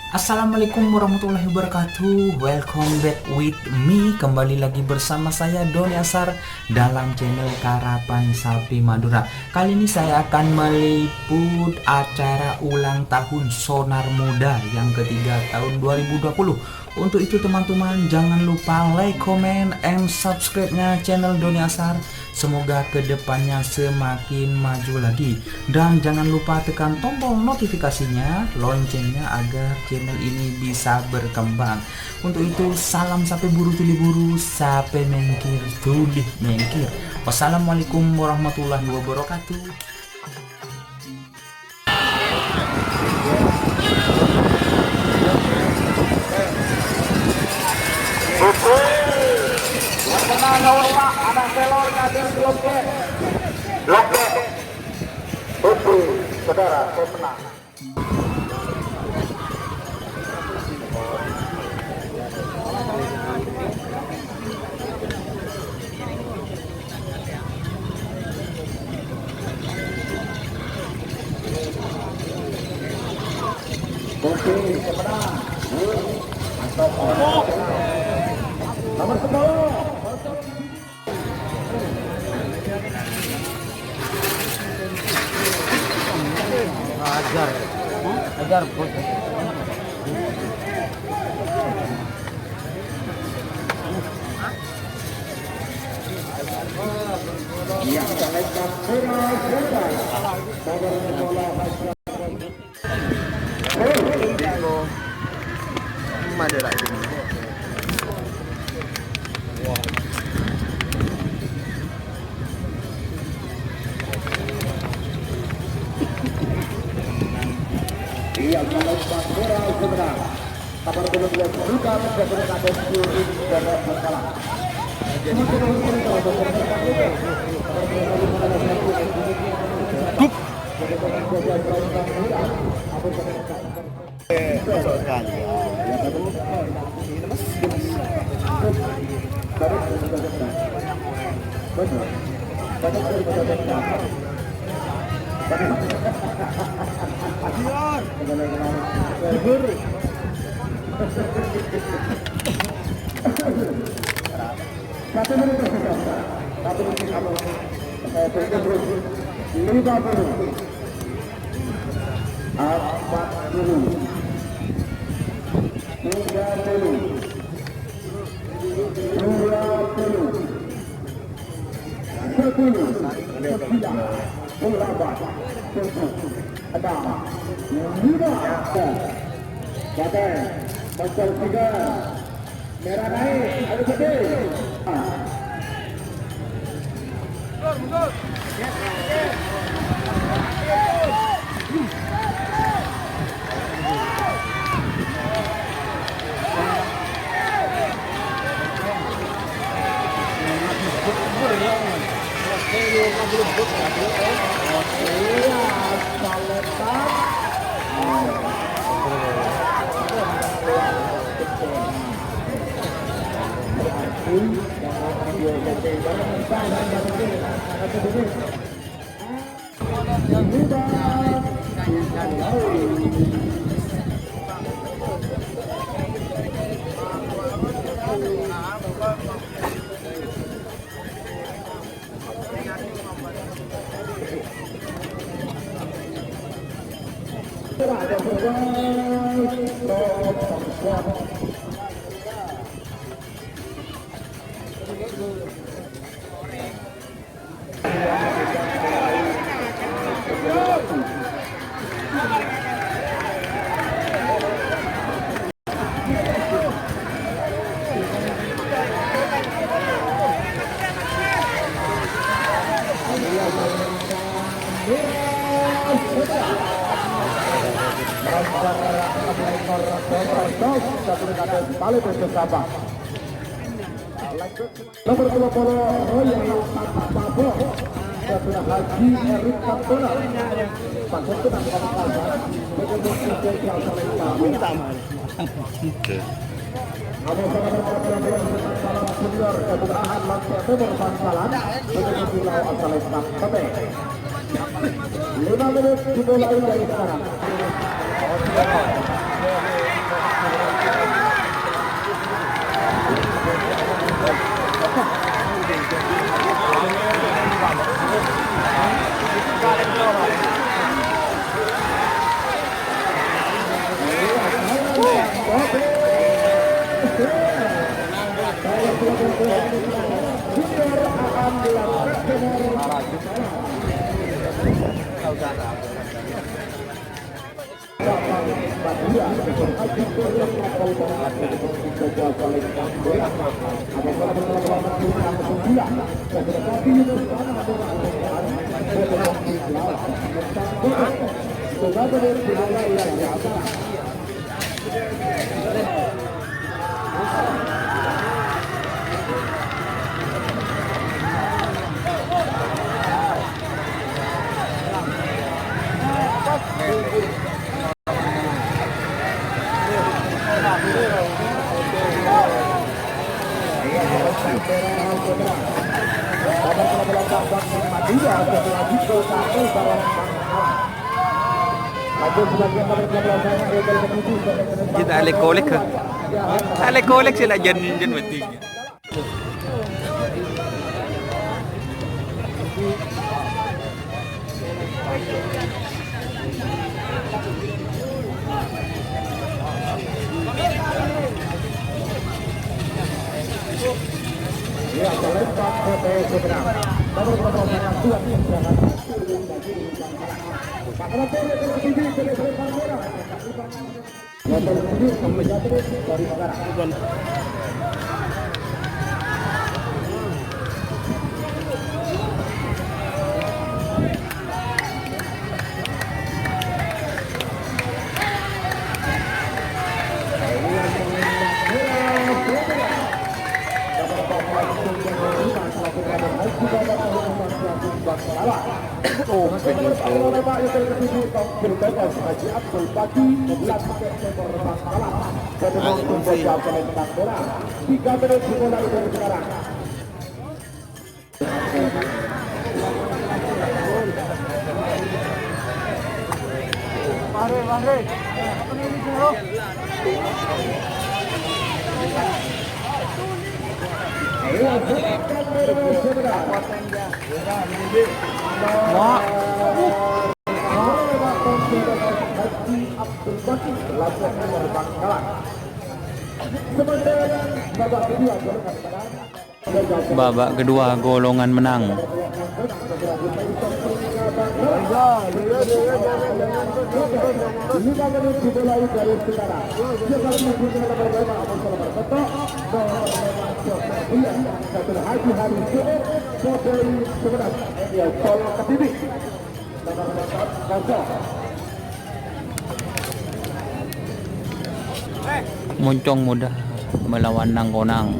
Assalamualaikum warahmatullahi wabarakatuh. Welcome back with me. Kembali lagi bersama saya Doni Asar dalam channel Karapan Sapi Madura. Kali ini saya akan meliput acara ulang tahun Sonar Muda yang ketiga tahun 2020. Untuk itu teman-teman jangan lupa like, comment, and subscribe-nya channel Doni Asar. Semoga kedepannya semakin maju lagi. Dan jangan lupa tekan tombol notifikasinya, loncengnya agar channel ini bisa berkembang. Untuk itu salam sape buru tuli buru, sape mengkir tulih mengkir. Wassalamualaikum warahmatullahi wabarakatuh. Ada pelor kader loket. Loket. Putri, saudara, saya menang. Putri, saya menang. Nomor 10. Ajar bos. Yang terletak Madura ini. Iya, kalau Bandera sebenarnya kabar belum buka sebenarnya ada Syuri dan masalah. Merah naik, ada gede. Nomor 20 Royal Pabo Saudara Haji Erik Cantona Pasutun Lima menit dimulai dari sekarang. Kita alek-kolek ke. Alek-kolek sila dyan mati. Ya, terlepas foto seberang. Nomor yang tuan jangan. Karena boleh terjadi sebagai merah. Yang terjadi menjadi dari sekarang. Babak kedua golongan menang. Moncong mudah melawan Nangkonang.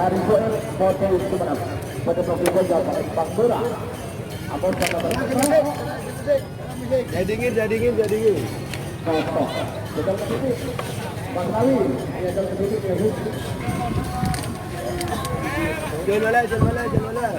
Hari Joel foto sebenarnya pada provinsi Jawa Barat Bola. Apa jadingin. Betul ke titik. Bang Kali, betul ke titik ya. Jangan malah.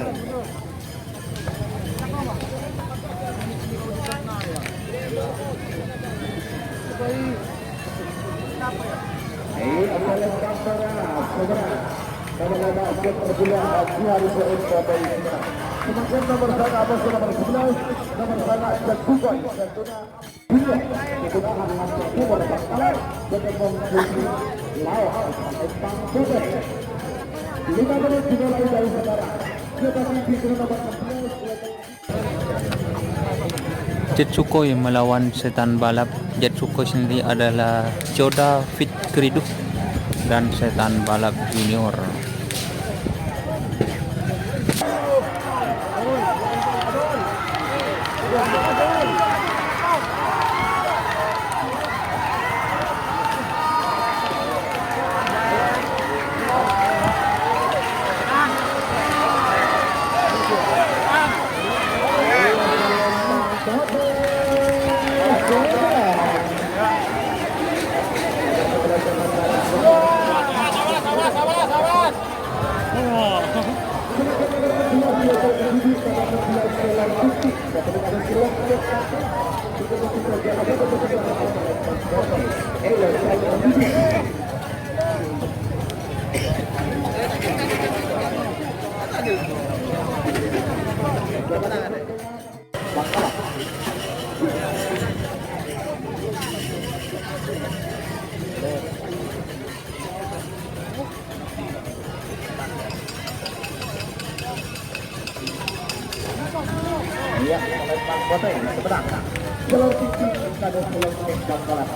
Jetsuko yang melawan setan balap. Jetsuko sendiri adalah Joda Fitkriduk dan setan balap junior. Iya, melempar kota ini sebenarnya. Jalur tinggi pada jalur Bangkalan.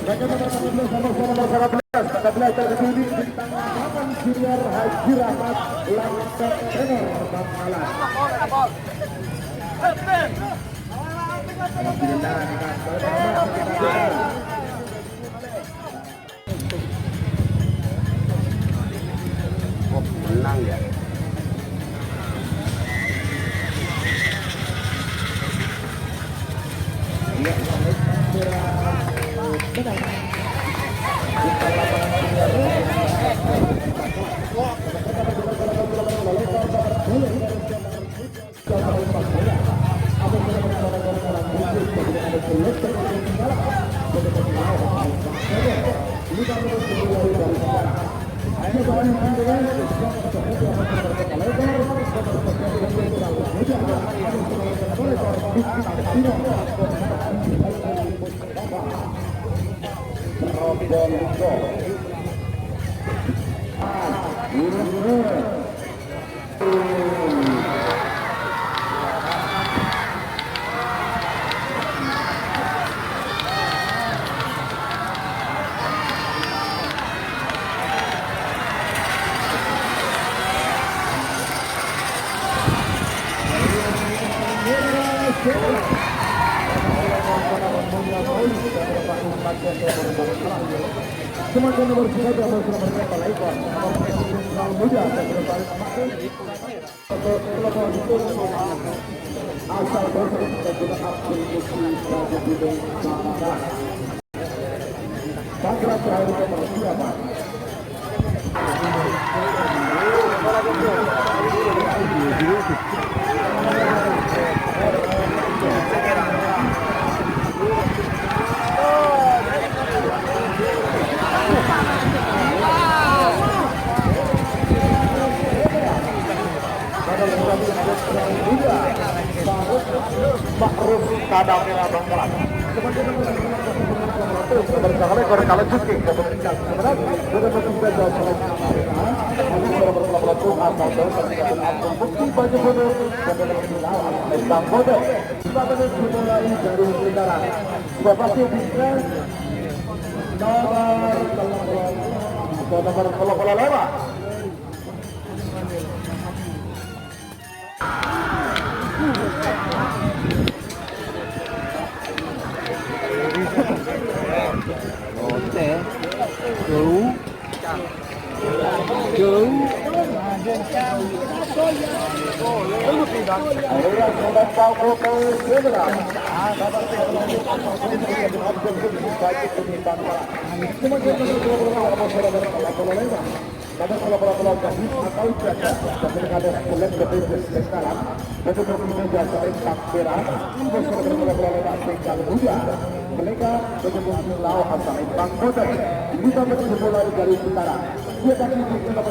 Mereka bertemu sama-sama 14 terkini bintang 8 junior Haji Rahmat langsung trainer Bangkalan. Alhamdulillah dengan pertama menang ya. Semakin nomor 3 nomor berapa Laikon nomor muda dan berbalik makin asal bersedia kita juga Abdul Musi sebagai bidang Bangkalan. Bangkalan terakhir nomor 3 Pak. Makrum kadang merah Bangkalan. Bersama rekor kalah cuci sebenarnya sudah bertiga jauh bukti baju bodoh dan tentang bodoh. Kita dimulai dari sekarang. Bapak bisa nomor 5. Mereka berkumpul lau asal Bang Kota. Kita mulai dari utara. Dia tadi kita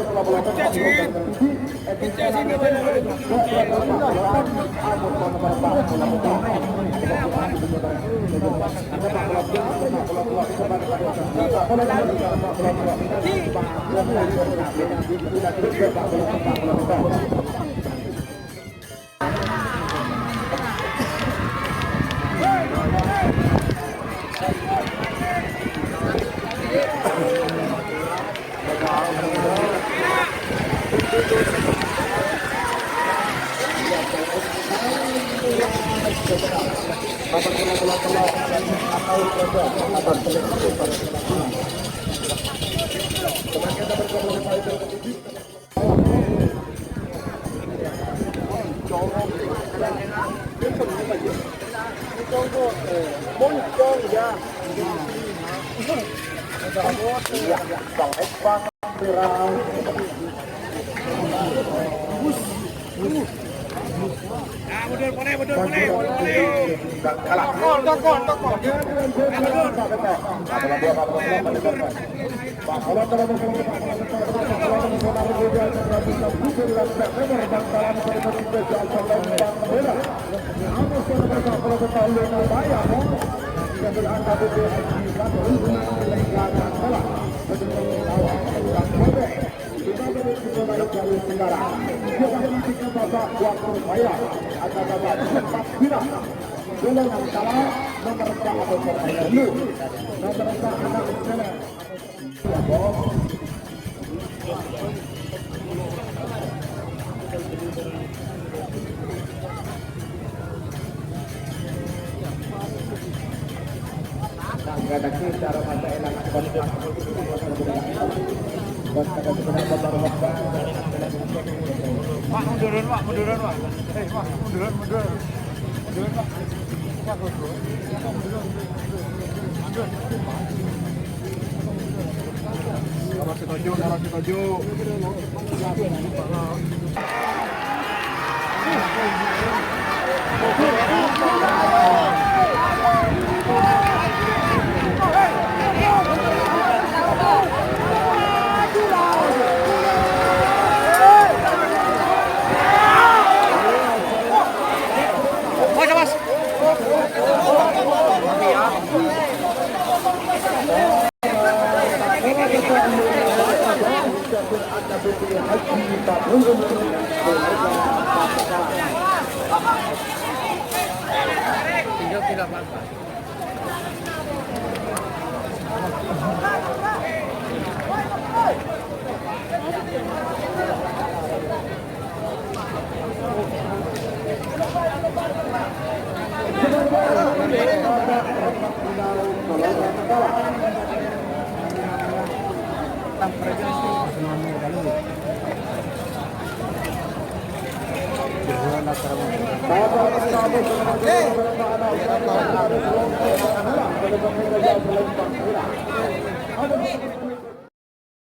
Hey!